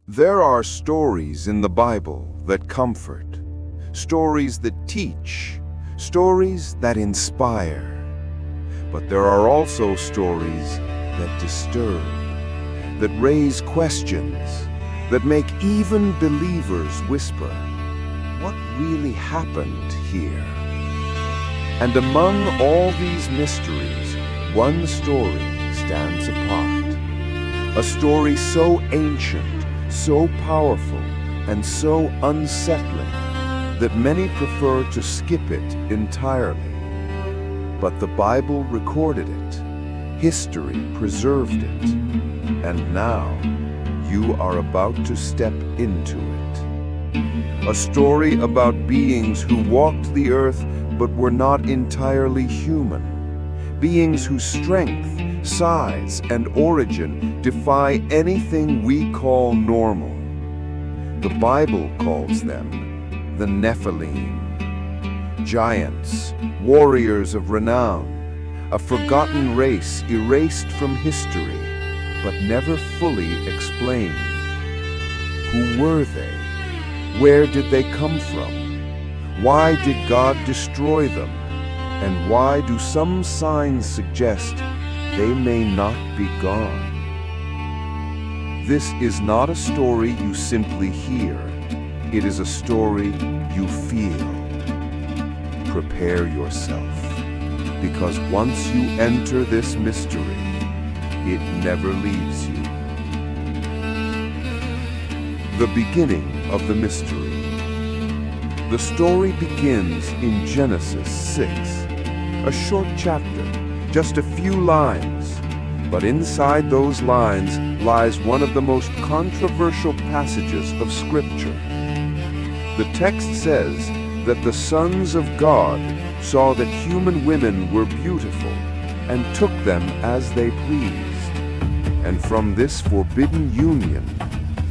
There are stories in the Bible that comfort, stories that teach, stories that inspire. But there are also stories that disturb, that raise questions, that make even believers whisper, what really happened here? And among all these mysteries, one story stands apart. A story so ancient, so powerful, and so unsettling that many prefer to skip it entirely. But the Bible recorded it, history preserved it, and now you are about to step into it. A story about beings who walked the earth but were not entirely human, beings whose strength, size, and origin defy anything we call normal. The Bible calls them the Nephilim, giants, warriors of renown, a forgotten race erased from history, but never fully explained. Who were they? Where did they come from? Why did God destroy them? And why do some signs suggest they may not be gone? This is not a story you simply hear. It is a story you feel. Prepare yourself, because once you enter this mystery, it never leaves you. The beginning of the mystery. The story begins in Genesis 6, a short chapter, just a few lines. But inside those lines lies one of the most controversial passages of Scripture. The text says that the sons of God saw that human women were beautiful and took them as they pleased. And from this forbidden union,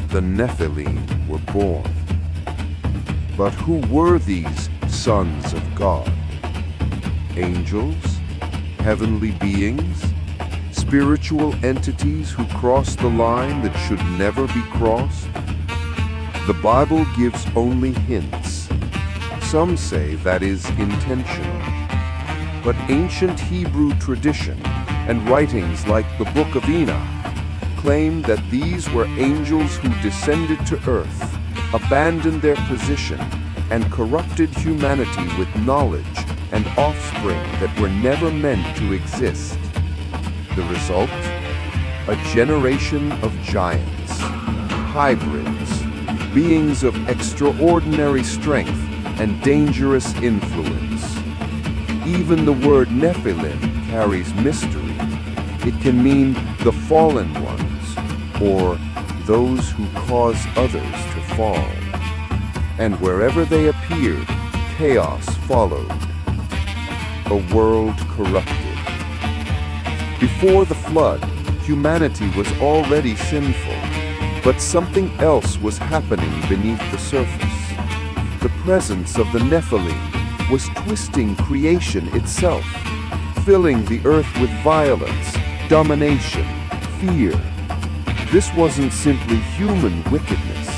the Nephilim were born. But who were these sons of God? Angels? Heavenly beings? Spiritual entities who crossed the line that should never be crossed? The Bible gives only hints. Some say that is intentional. But ancient Hebrew tradition and writings like the Book of Enoch claim that these were angels who descended to earth, abandoned their position, and corrupted humanity with knowledge and offspring that were never meant to exist. The result? A generation of giants, hybrids, beings of extraordinary strength and dangerous influence. Even the word Nephilim carries mystery. It can mean the fallen ones, or those who cause others to fall. And wherever they appeared, chaos followed. A world corrupted. Before the flood, humanity was already sinful, but something else was happening beneath the surface. The presence of the Nephilim was twisting creation itself, filling the earth with violence, domination, fear. This wasn't simply human wickedness,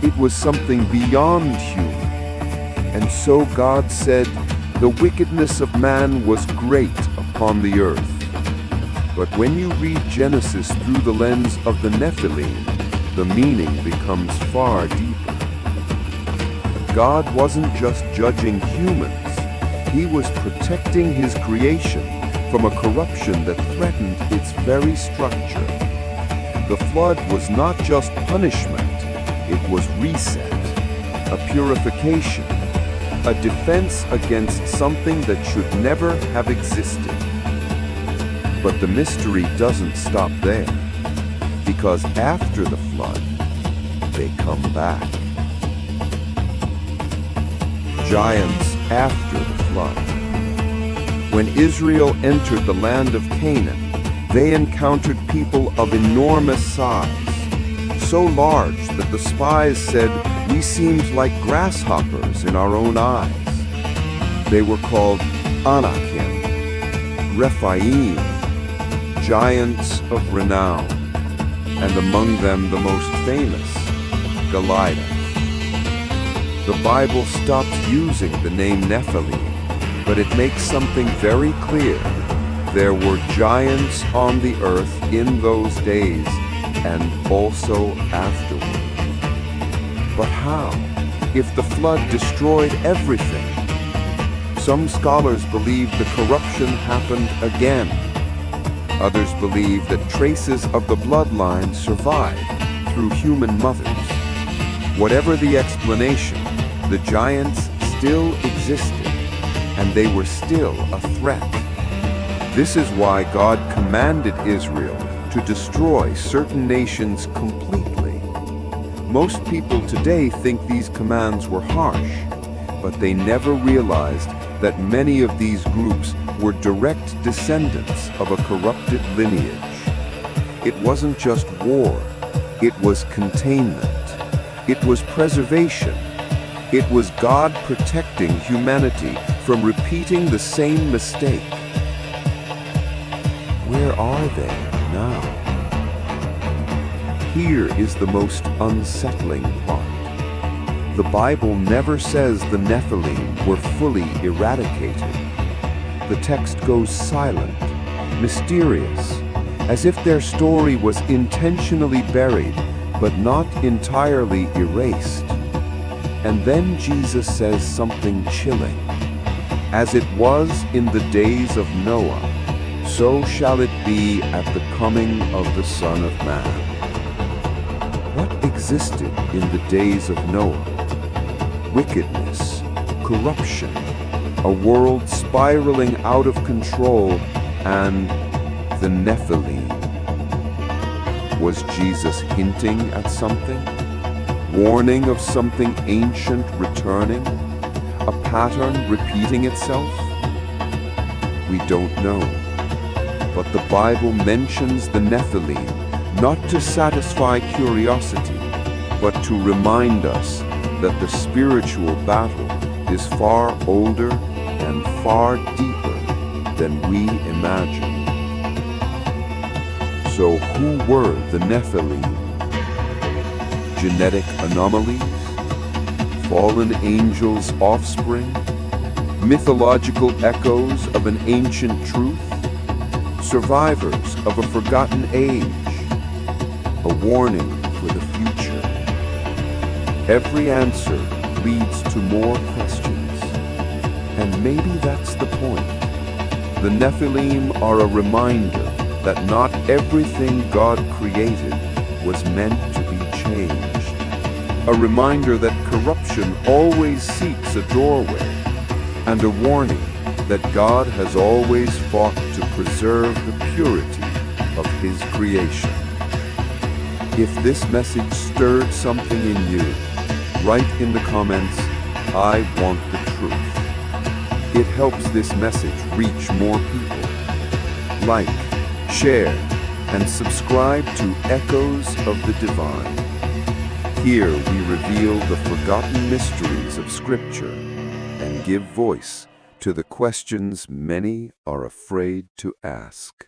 it was something beyond human. And so God said, the wickedness of man was great upon the earth. But when you read Genesis through the lens of the Nephilim, the meaning becomes far deeper. God wasn't just judging humans, He was protecting His creation from a corruption that threatened its very structure. The flood was not just punishment, it was reset, a purification, a defense against something that should never have existed. But the mystery doesn't stop there, because after the flood, they come back. Giants after the flood. When Israel entered the land of Canaan, they encountered people of enormous size, so large that the spies said, "We seemed like grasshoppers in our own eyes." They were called Anakim, Rephaim, giants of renown, and among them the most famous, Goliath. The Bible stops using the name Nephilim, but it makes something very clear. There were giants on the earth in those days and also afterward. But how, if the flood destroyed everything? Some scholars believe the corruption happened again. Others believe that traces of the bloodline survived through human mothers. Whatever the explanation, the giants still existed, and they were still a threat. This is why God commanded Israel to destroy certain nations completely. Most people today think these commands were harsh, but they never realized that many of these groups were direct descendants of a corrupted lineage. It wasn't just war, it was containment. It was preservation. It was God protecting humanity from repeating the same mistake. Where are they now? Here is the most unsettling part. The Bible never says the Nephilim were fully eradicated. The text goes silent, mysterious, as if their story was intentionally buried but not entirely erased. And then Jesus says something chilling. As it was in the days of Noah, so shall it be at the coming of the Son of Man. What existed in the days of Noah? Wickedness, corruption, a world spiraling out of control, and the Nephilim. Was Jesus hinting at something? Warning of something ancient returning? A pattern repeating itself? We don't know. But the Bible mentions the Nephilim not to satisfy curiosity, but to remind us that the spiritual battle is far older and far deeper than we imagine. So who were the Nephilim? Genetic anomalies? Fallen angels' offspring? Mythological echoes of an ancient truth? Survivors of a forgotten age? A warning for the future? Every answer leads to more questions. And maybe that's the point. The Nephilim are a reminder that not everything God created was meant to be changed. A reminder that corruption always seeks a doorway, and a warning that God has always fought to preserve the purity of His creation. If this message stirred something in you, write in the comments, "I want the truth." It helps this message reach more people. Like, share, and subscribe to Echoes of the Divine. Here we reveal the forgotten mysteries of Scripture and give voice to the questions many are afraid to ask.